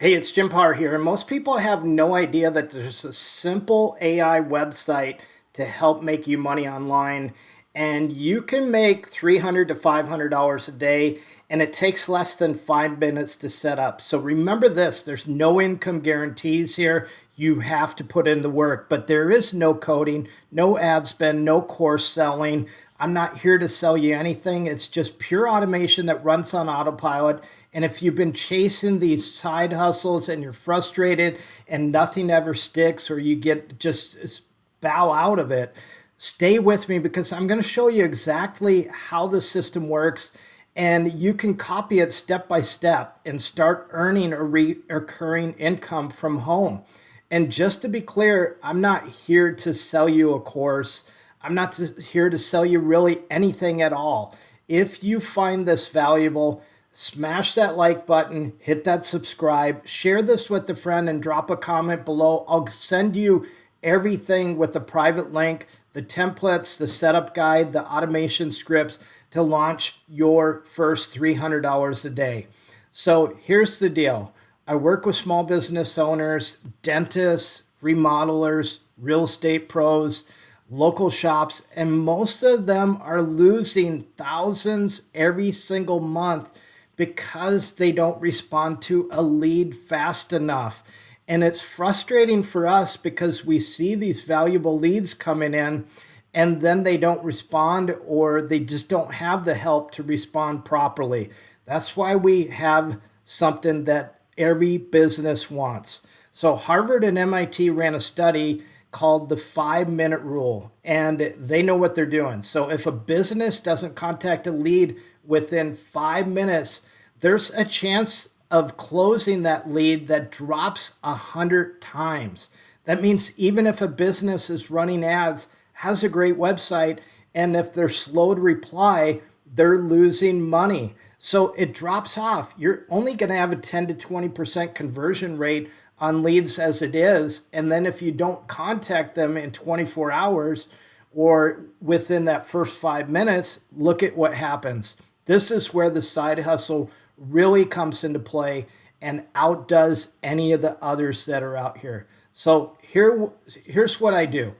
Hey, it's Jim Parr here, and most people have no idea that there's a simple AI website to help make you money online, and you can make $300 to $500 a day, and it takes less than 5 minutes to set up. So remember this: there's no income guarantees here. You have to put in the work, but there is no coding, no ad spend, no course selling. I'm not here to sell you anything. It's just pure automation that runs on autopilot. And if you've been chasing these side hustles and you're frustrated and nothing ever sticks, or you get just bow out of it, stay with me because I'm going to show you exactly how the system works, and you can copy it step by step and start earning a recurring income from home. And just to be clear, I'm not here to sell you a course. I'm not here to sell you really anything at all. If you find this valuable, smash that like button, hit that subscribe, share this with a friend, and drop a comment below. I'll send you everything with the private link, the templates, the setup guide, the automation scripts to launch your first $300 a day. So here's the deal. I work with small business owners, dentists, remodelers, real estate pros, local shops, and most of them are losing thousands every single month because they don't respond to a lead fast enough. And it's frustrating for us because we see these valuable leads coming in and then they don't respond, or they just don't have the help to respond properly. That's why we have something that every business wants. So Harvard and MIT ran a study called the 5 minute rule, and they know what they're doing. So if a business doesn't contact a lead within 5 minutes, there's a chance of closing that lead that drops 100 times. That means even if a business is running ads, has a great website, and if they're slow to reply, they're losing money. So it drops off. You're only going to have a 10 to 20% conversion rate on leads as it is. And then if you don't contact them in 24 hours or within that first 5 minutes, look at what happens. This is where the side hustle really comes into play and outdoes any of the others that are out here. So here's what I do.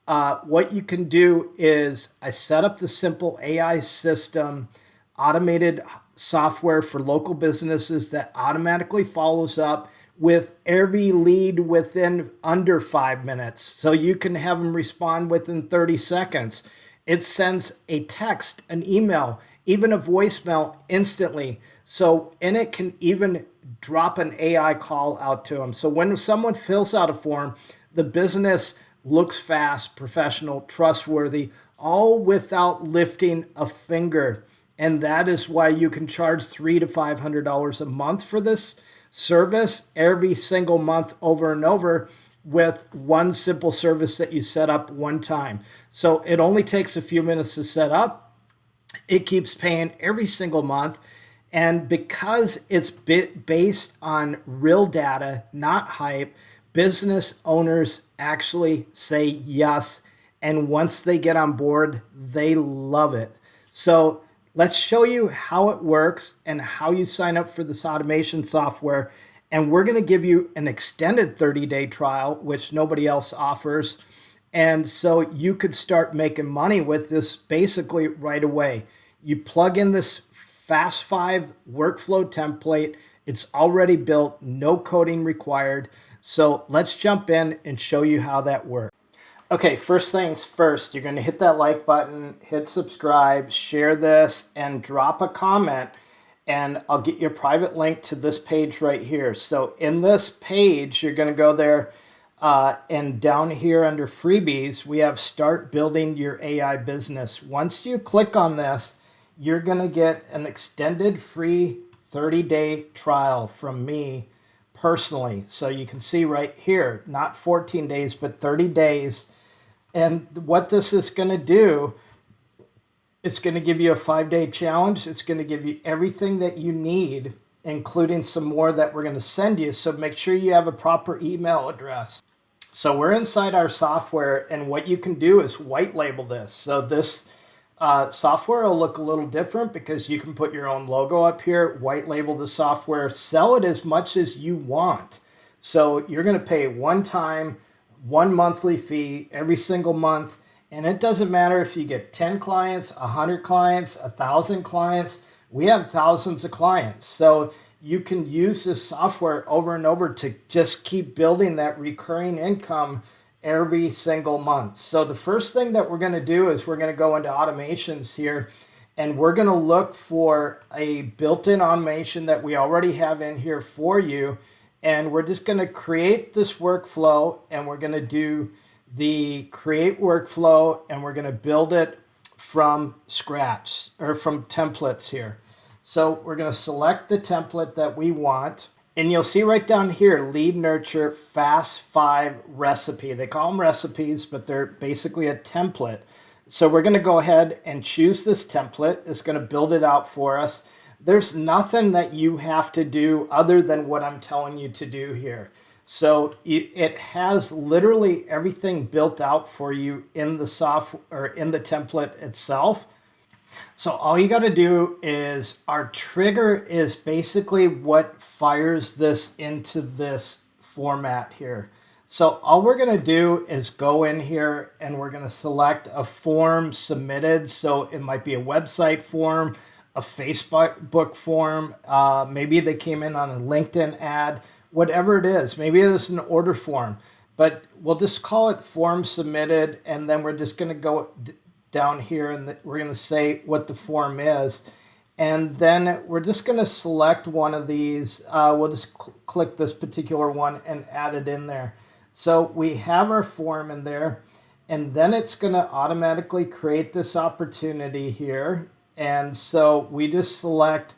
What you can do is I set up the simple AI system, automated software for local businesses that automatically follows up with every lead within under 5 minutes. So you can have them respond within 30 seconds. It sends a text, an email, even a voicemail instantly. So, and it can even drop an AI call out to them. So when someone fills out a form, the business looks fast, professional, trustworthy, all without lifting a finger. And that is why you can charge $300 to $500 a month for this service every single month over and over with one simple service that you set up one time. So it only takes a few minutes to set up. It keeps paying every single month. And because it's based on real data, not hype, business owners actually say yes. And once they get on board, they love it. So let's show you how it works and how you sign up for this automation software. And we're going to give you an extended 30-day trial, which nobody else offers. And so you could start making money with this basically right away. You plug in this Fast 5 workflow template. It's already built, no coding required. So let's jump in and show you how that works. Okay, first things first, you're going to hit that like button, hit subscribe, share this, and drop a comment, and I'll get you a private link to this page right here. So in this page, you're going to go there, and down here under freebies, we have start building your AI business. Once you click on this, you're going to get an extended free 30-day trial from me personally. So you can see right here, not 14 days, but 30 days. And what this is going to do, it's going to give you a 5-day challenge. It's going to give you everything that you need, including some more that we're going to send you. So make sure you have a proper email address. So we're inside our software, and what you can do is white label this. So this software will look a little different because you can put your own logo up here, white label the software, sell it as much as you want. So you're going to pay one time, one monthly fee every single month. And it doesn't matter if you get 10 clients, 100 clients, 1,000 clients. We have thousands of clients. So you can use this software over and over to just keep building that recurring income every single month. So the first thing that we're going to do is we're going to go into automations here, and we're going to look for a built-in automation that we already have in here for you. And we're just going to create this workflow, and we're going to do the create workflow, and we're going to build it from scratch or from templates here. So we're going to select the template that we want. And you'll see right down here, lead nurture fast 5 recipe. They call them recipes, but they're basically a template. So we're going to go ahead and choose this template. It's going to build it out for us. There's nothing that you have to do other than what I'm telling you to do here. So it has literally everything built out for you in the software or in the template itself. So all you got to do is our trigger is basically what fires this into this format here. So all we're going to do is go in here and we're going to select a form submitted. So it might be a website form, a Facebook form. Maybe they came in on a LinkedIn ad, whatever it is. Maybe it is an order form, but we'll just call it form submitted. And then we're just going to go down here and we're going to say what the form is. And then we're just going to select one of these. We'll just click this particular one and add it in there. So we have our form in there, and then it's going to automatically create this opportunity here. And so we just select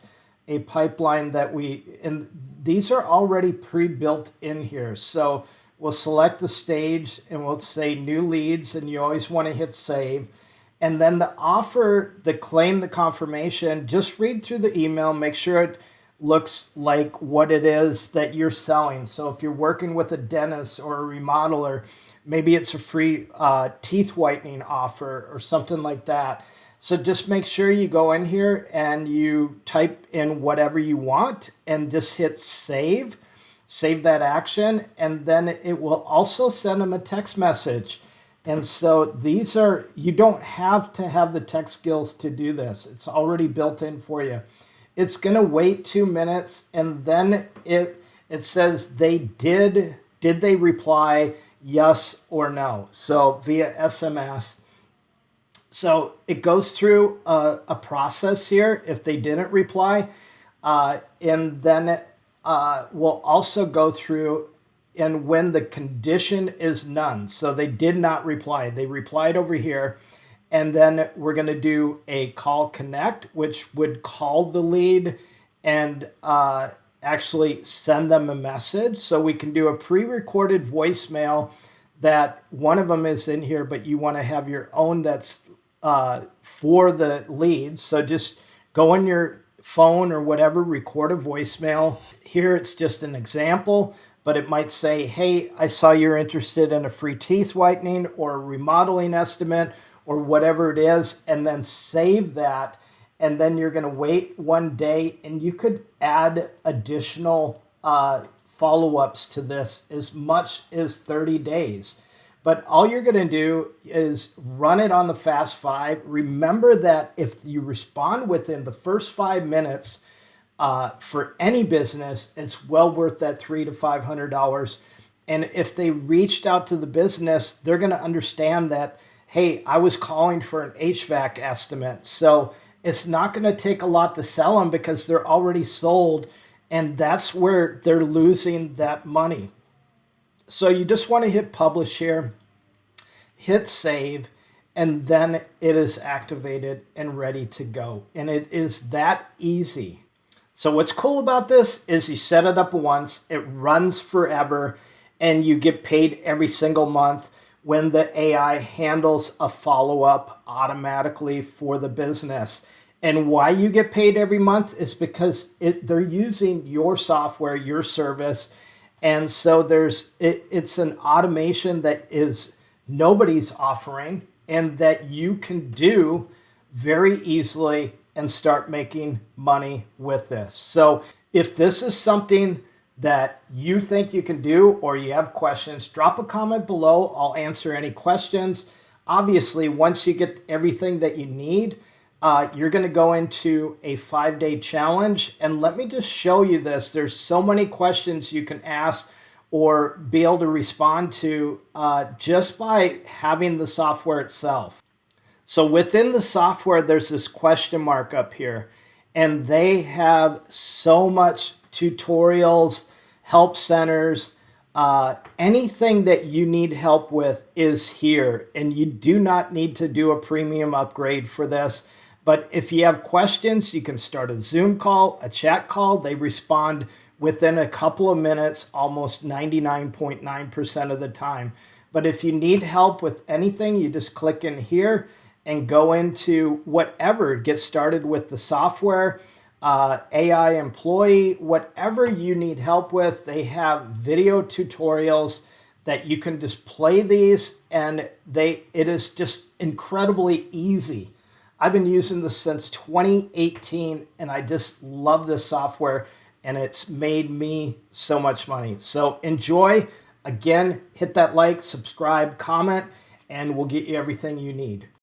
a pipeline that and these are already pre-built in here. So we'll select the stage and we'll say new leads, and you always want to hit save. And then the offer, the claim, the confirmation, just read through the email, make sure it looks like what it is that you're selling. So if you're working with a dentist or a remodeler, maybe it's a free teeth whitening offer or something like that. So just make sure you go in here and you type in whatever you want and just hit save that action. And then it will also send them a text message. And so these are, you don't have to have the tech skills to do this. It's already built in for you. It's going to wait 2 minutes, and then it says did they reply yes or no? So via SMS. So it goes through a process here if they didn't reply. And then it will also go through and when the condition is none. So they did not reply. They replied over here. And then we're going to do a call connect, which would call the lead and actually send them a message. So we can do a pre-recorded voicemail that one of them is in here, but you want to have your own that's for the leads. So just go on your phone or whatever, record a voicemail. Here it's just an example, but it might say, hey, I saw you're interested in a free teeth whitening or a remodeling estimate or whatever it is, and then save that. And then you're going to wait 1 day, and you could add additional follow-ups to this as much as 30 days. But all you're going to do is run it on the Fast 5. Remember that if you respond within the first 5 minutes, for any business, it's well worth that $300 to $500. And if they reached out to the business, they're going to understand that, hey, I was calling for an HVAC estimate. So it's not going to take a lot to sell them because they're already sold. And that's where they're losing that money. So you just want to hit publish here, hit save, and then it is activated and ready to go. And it is that easy. So what's cool about this is you set it up once, it runs forever, and you get paid every single month when the AI handles a follow-up automatically for the business. And why you get paid every month is because they're using your software, your service. And so it's an automation that is nobody's offering and that you can do very easily and start making money with this. So if this is something that you think you can do or you have questions, drop a comment below. I'll answer any questions. Obviously, once you get everything that you need, you're going to go into a 5-day challenge. And let me just show you this. There's so many questions you can ask or be able to respond to just by having the software itself. So within the software, there's this question mark up here, and they have so much tutorials, help centers, anything that you need help with is here. And you do not need to do a premium upgrade for this. But if you have questions, you can start a Zoom call, a chat call. They respond within a couple of minutes, almost 99.9% of the time. But if you need help with anything, you just click in here and go into whatever, get started with the software, AI employee, whatever you need help with. They have video tutorials that you can just play these, and it is just incredibly easy. I've been using this since 2018, and I just love this software, and it's made me so much money. So enjoy. Again, hit that like, subscribe, comment, and we'll get you everything you need.